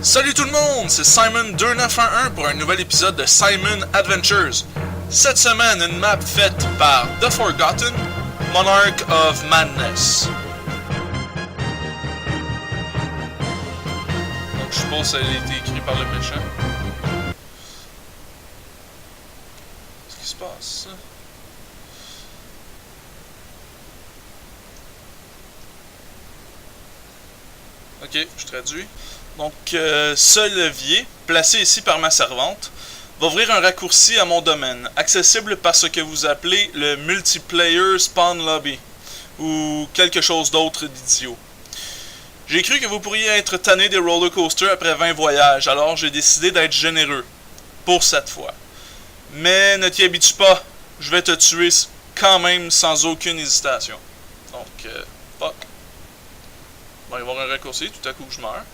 Salut tout le monde, c'est Simon2911 pour un nouvel épisode de Simon Adventures. Cette semaine, une map faite par The Forgotten, Monarch of Madness. Donc je suppose qu'elle a été écrite par le méchant. Qu'est-ce qui se passe? Ok, je traduis. Donc, ce levier, placé ici par ma servante, va ouvrir un raccourci à mon domaine, accessible par ce que vous appelez le Multiplayer Spawn Lobby, ou quelque chose d'autre d'idiot. J'ai cru que vous pourriez être tanné des roller coasters après 20 voyages, alors j'ai décidé d'être généreux, pour cette fois. Mais ne t'y habitue pas, je vais te tuer quand même sans aucune hésitation. Donc, fuck. Bon, il va y avoir un raccourci, tout à coup je meurs.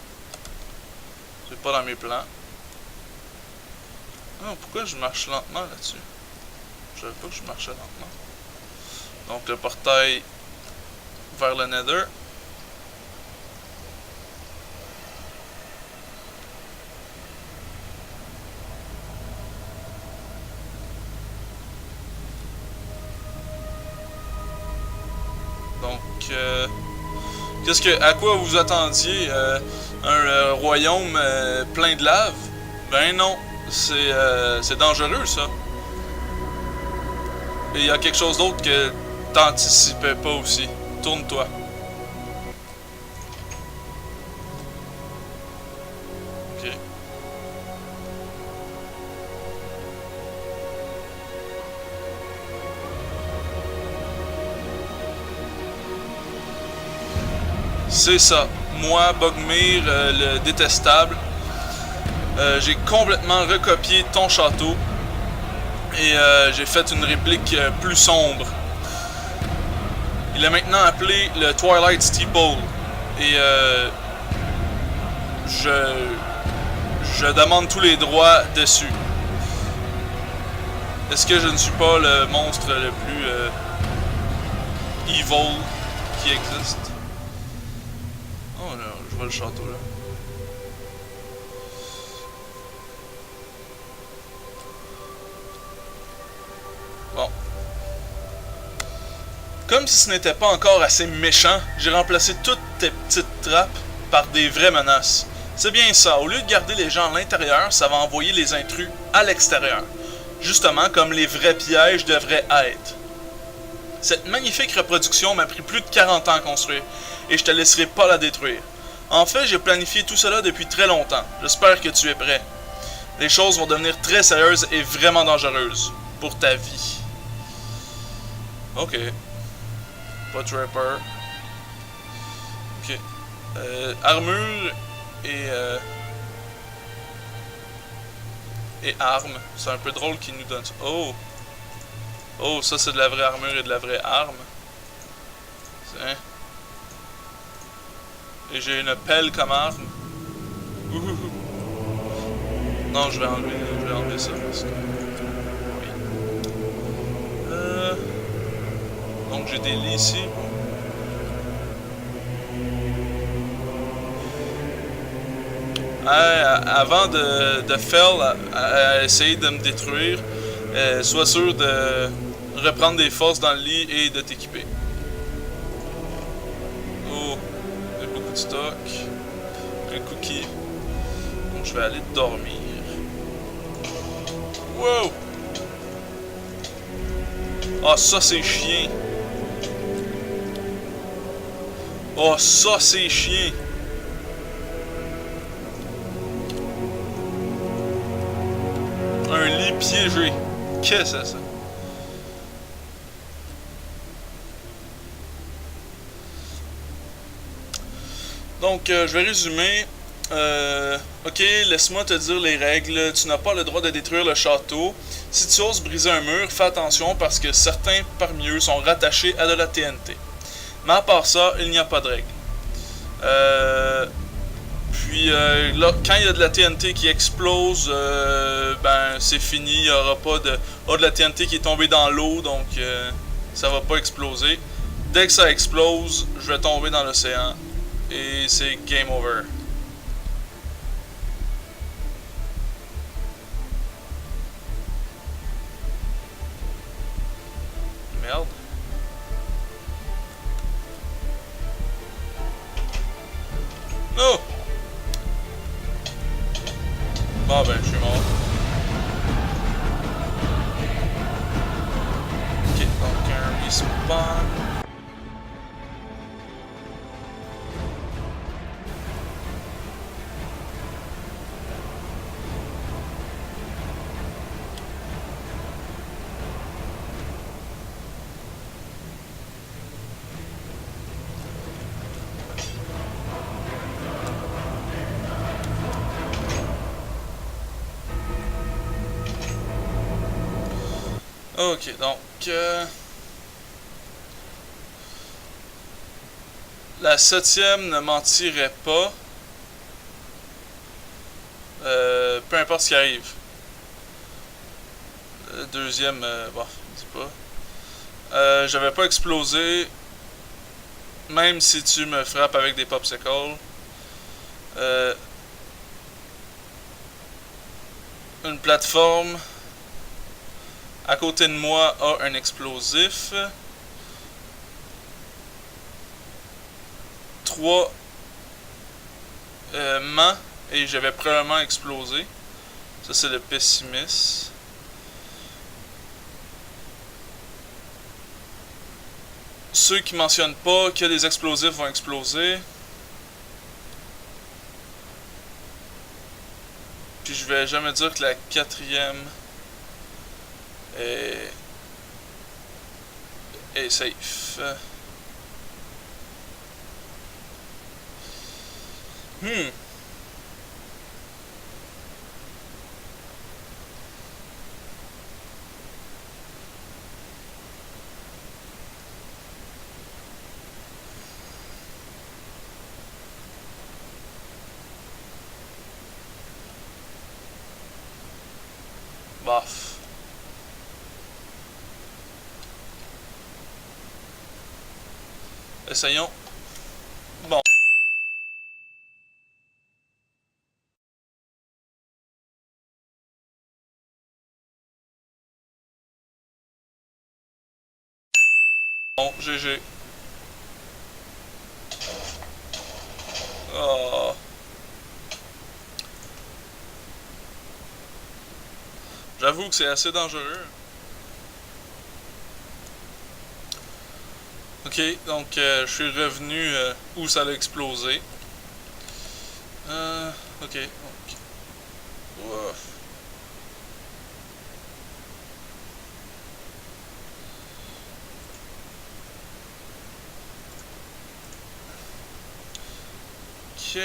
C'est pas dans mes plans. Ah, pourquoi je marche lentement là-dessus? Je savais pas que je marchais lentement. Donc le portail vers le Nether. Donc à quoi vous attendiez? Un royaume plein de lave? Ben non, c'est dangereux ça. Et il y a quelque chose d'autre que t'anticipais pas aussi. Tourne-toi. Ok. C'est ça. Moi, Bogmir, le détestable, j'ai complètement recopié ton château et j'ai fait une réplique plus sombre. Il est maintenant appelé le Twilight Steeple et je demande tous les droits dessus. Est-ce que je ne suis pas le monstre le plus evil qui existe? Oh là, je vois le château là. Bon. Comme si ce n'était pas encore assez méchant, j'ai remplacé toutes tes petites trappes par des vraies menaces. C'est bien ça, au lieu de garder les gens à l'intérieur, ça va envoyer les intrus à l'extérieur. Justement comme les vrais pièges devraient être. Cette magnifique reproduction m'a pris plus de 40 ans à construire, et je te laisserai pas la détruire. En fait, j'ai planifié tout cela depuis très longtemps. J'espère que tu es prêt. Les choses vont devenir très sérieuses et vraiment dangereuses. Pour ta vie. Ok. Pas trapper. Ok. Armure et armes. C'est un peu drôle qu'ils nous donnent ça. Oh! Oh, ça c'est de la vraie armure et de la vraie arme. Hein? Et j'ai une pelle comme arme. Ouhouhou. Non, je vais enlever ça. Parce que... oui. Donc j'ai des lits ici. Avant de faire à essayer de me détruire, sois sûr de reprendre des forces dans le lit et de t'équiper. Oh, il y a beaucoup de stock. Un cookie. Donc je vais aller dormir. Wow! Ah, ça c'est chien! Oh, ça c'est chien! Un lit piégé. Qu'est-ce que c'est ça? Donc, je vais résumer. Ok, laisse-moi te dire les règles. Tu n'as pas le droit de détruire le château. Si tu oses briser un mur, fais attention parce que certains parmi eux sont rattachés à de la TNT. Mais à part ça, il n'y a pas de règles. Puis là, quand il y a de la TNT qui explose, ben c'est fini, il n'y aura pas de... de la TNT qui est tombée dans l'eau, donc ça va pas exploser. Dès que ça explose, je vais tomber dans l'océan et c'est game over. merde. Non! Bon ben, je suis mort. Ok, donc un respawn. Ok, donc la 7e ne mentirait pas. Peu importe ce qui arrive. Le 2e, bon, dis pas. J'avais pas explosé. Même si tu me frappes avec des popsicles. Une plateforme à côté de moi a un explosif. 3 ment et j'avais probablement explosé. Ça c'est le pessimiste. Ceux qui mentionnent pas que les explosifs vont exploser. Puis je vais jamais dire que la 4e est safe. Bof. Essayons. Bon. Bon, GG. Oh. J'avoue que c'est assez dangereux. Ok, donc je suis revenu où ça a explosé. Ok. Ouf. Ok.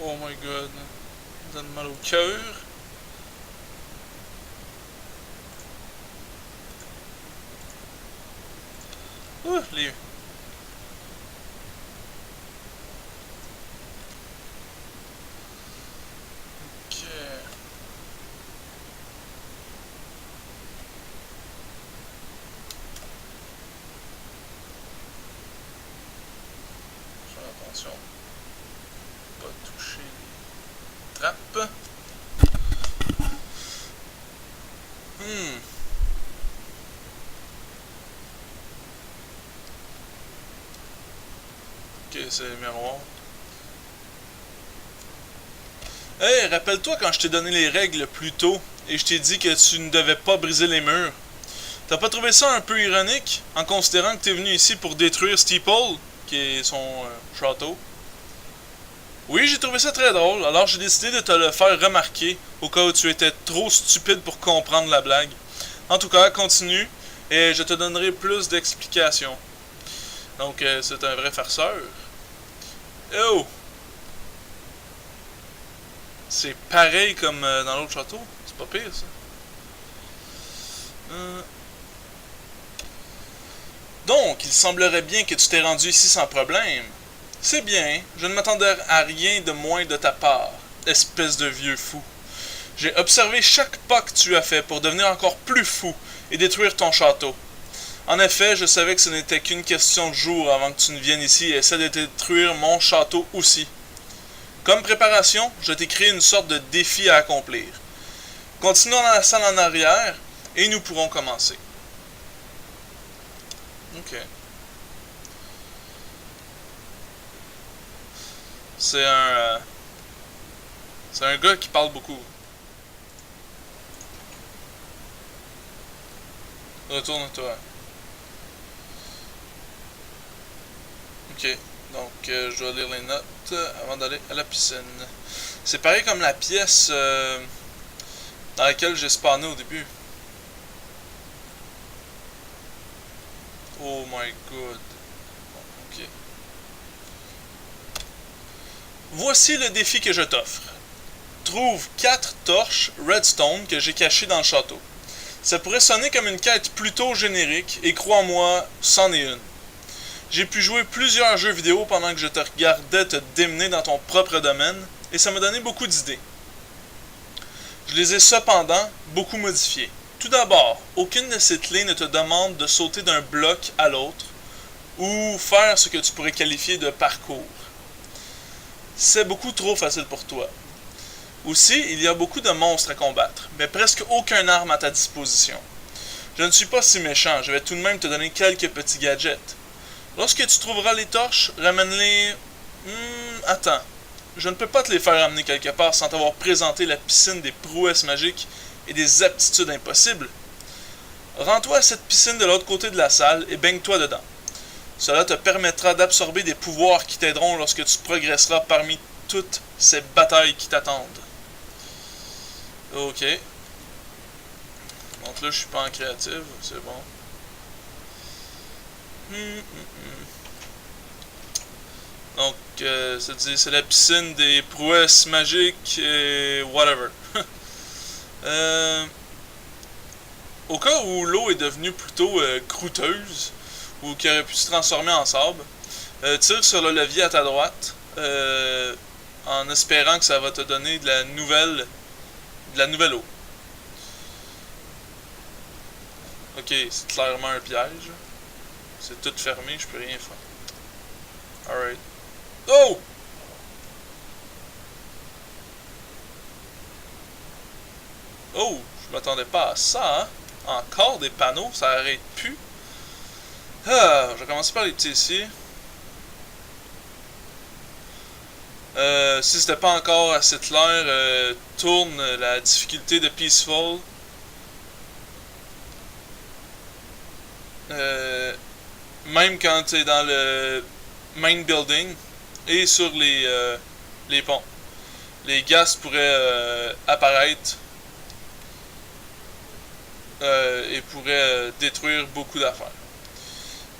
Oh my god. Ça donne mal au cœur. Les... Ok. Faire attention. Pas toucher les trappes. Ok, c'est le miroir. Hey, rappelle-toi quand je t'ai donné les règles plus tôt et je t'ai dit que tu ne devais pas briser les murs. T'as pas trouvé ça un peu ironique en considérant que t'es venu ici pour détruire Steeple, qui est son château? Oui, j'ai trouvé ça très drôle, alors j'ai décidé de te le faire remarquer au cas où tu étais trop stupide pour comprendre la blague. En tout cas, continue et je te donnerai plus d'explications. Donc, c'est un vrai farceur. Oh! C'est pareil comme dans l'autre château. C'est pas pire, ça. Donc, il semblerait bien que tu t'es rendu ici sans problème. C'est bien, je ne m'attendais à rien de moins de ta part, espèce de vieux fou. J'ai observé chaque pas que tu as fait pour devenir encore plus fou et détruire ton château. En effet, je savais que ce n'était qu'une question de jour avant que tu ne viennes ici et essaie de détruire mon château aussi. Comme préparation, je t'ai créé une sorte de défi à accomplir. Continuons dans la salle en arrière et nous pourrons commencer. Ok. C'est un gars qui parle beaucoup. Retourne-toi. Ok. Donc, je dois lire les notes avant d'aller à la piscine. C'est pareil comme la pièce dans laquelle j'ai spawné au début. Oh my god. Bon, ok. Voici le défi que je t'offre. Trouve 4 torches redstone que j'ai cachées dans le château. Ça pourrait sonner comme une quête plutôt générique, et crois-moi, c'en est une. J'ai pu jouer plusieurs jeux vidéo pendant que je te regardais te démener dans ton propre domaine, et ça m'a donné beaucoup d'idées. Je les ai cependant beaucoup modifiées. Tout d'abord, aucune de ces clés ne te demande de sauter d'un bloc à l'autre, ou faire ce que tu pourrais qualifier de parcours. C'est beaucoup trop facile pour toi. Aussi, il y a beaucoup de monstres à combattre, mais presque aucune arme à ta disposition. Je ne suis pas si méchant, je vais tout de même te donner quelques petits gadgets. Lorsque tu trouveras les torches, ramène-les... attends. Je ne peux pas te les faire ramener quelque part sans t'avoir présenté la piscine des prouesses magiques et des aptitudes impossibles. Rends-toi à cette piscine de l'autre côté de la salle et baigne-toi dedans. Cela te permettra d'absorber des pouvoirs qui t'aideront lorsque tu progresseras parmi toutes ces batailles qui t'attendent. Ok. Donc là, je suis pas en créative, c'est bon. Donc, c'est la piscine des prouesses magiques et whatever. Au cas où l'eau est devenue plutôt croûteuse, ou qui aurait pu se transformer en sable, tire sur le levier à ta droite, en espérant que ça va te donner de la nouvelle eau. Ok, c'est clairement un piège. C'est tout fermé, je peux rien faire. Alright. Oh! Oh! Je m'attendais pas à ça, hein? Encore des panneaux, ça arrête plus. Ah, je vais commencer par les petits ici. Si c'était pas encore assez clair, tourne la difficulté de Peaceful. Même quand tu es dans le main building et sur les ponts. Les ghasts pourraient apparaître et pourraient détruire beaucoup d'affaires.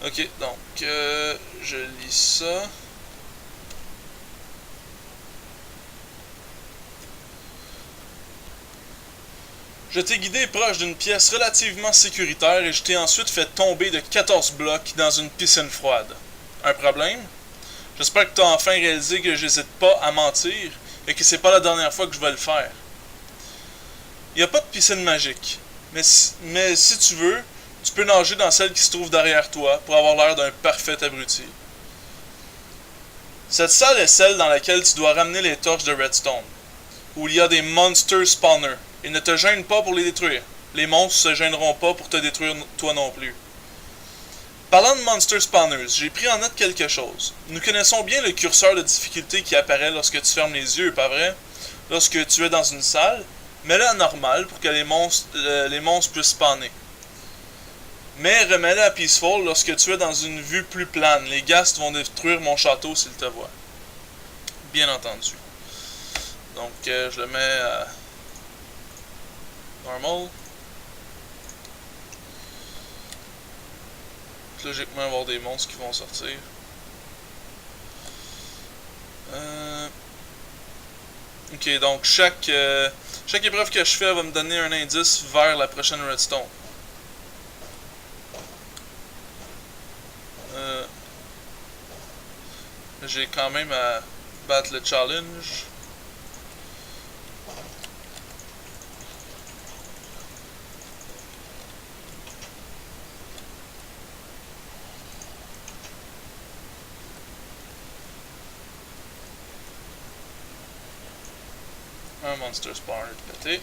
Ok, donc je lis ça. Je t'ai guidé proche d'une pièce relativement sécuritaire et je t'ai ensuite fait tomber de 14 blocs dans une piscine froide. Un problème? J'espère que tu as enfin réalisé que j'hésite pas à mentir et que c'est pas la dernière fois que je vais le faire. Il n'y a pas de piscine magique, mais si tu veux, tu peux nager dans celle qui se trouve derrière toi pour avoir l'air d'un parfait abruti. Cette salle est celle dans laquelle tu dois ramener les torches de redstone, où il y a des monster spawners. Et ne te gêne pas pour les détruire. Les monstres se gêneront pas pour te détruire toi non plus. Parlant de Monster Spawners, j'ai pris en note quelque chose. Nous connaissons bien le curseur de difficulté qui apparaît lorsque tu fermes les yeux, pas vrai? Lorsque tu es dans une salle, mets-le à normal pour que les monstres puissent spawner. Mais remets-le à Peaceful lorsque tu es dans une vue plus plane. Les ghasts vont détruire mon château s'ils te voient. Bien entendu. Donc je le mets à... normal. Logiquement, il va y avoir des monstres qui vont sortir. Ok, donc chaque épreuve que je fais va me donner un indice vers la prochaine redstone. J'ai quand même à battre le challenge. Un monster spawner pété.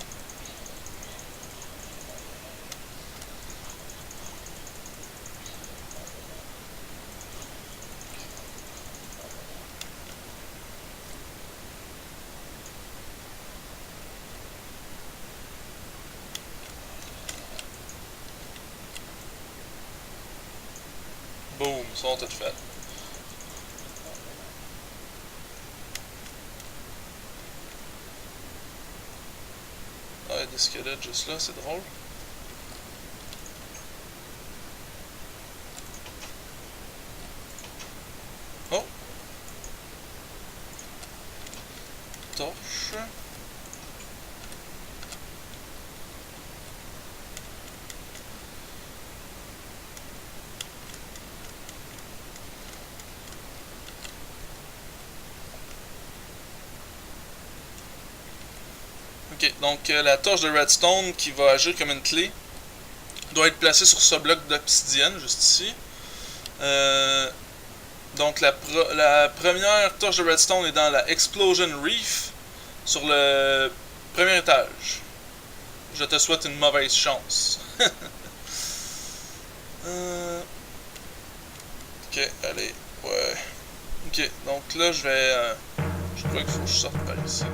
Boom, ils sont toutes faites. Ah, il y a des squelettes juste là, c'est drôle. Oh! Torche. Ok, donc la torche de redstone qui va agir comme une clé doit être placée sur ce bloc d'obsidienne, juste ici. Donc la première torche de redstone est dans la Explosion Reef, sur le premier étage. Je te souhaite une mauvaise chance. Ok, allez, ouais. Ok, donc là je vais... je crois qu'il faut que je sorte par ici.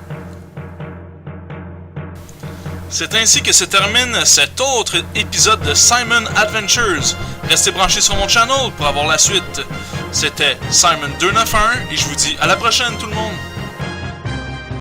C'est ainsi que se termine cet autre épisode de Simon Adventures. Restez branchés sur mon channel pour avoir la suite. C'était Simon291 et je vous dis à la prochaine tout le monde.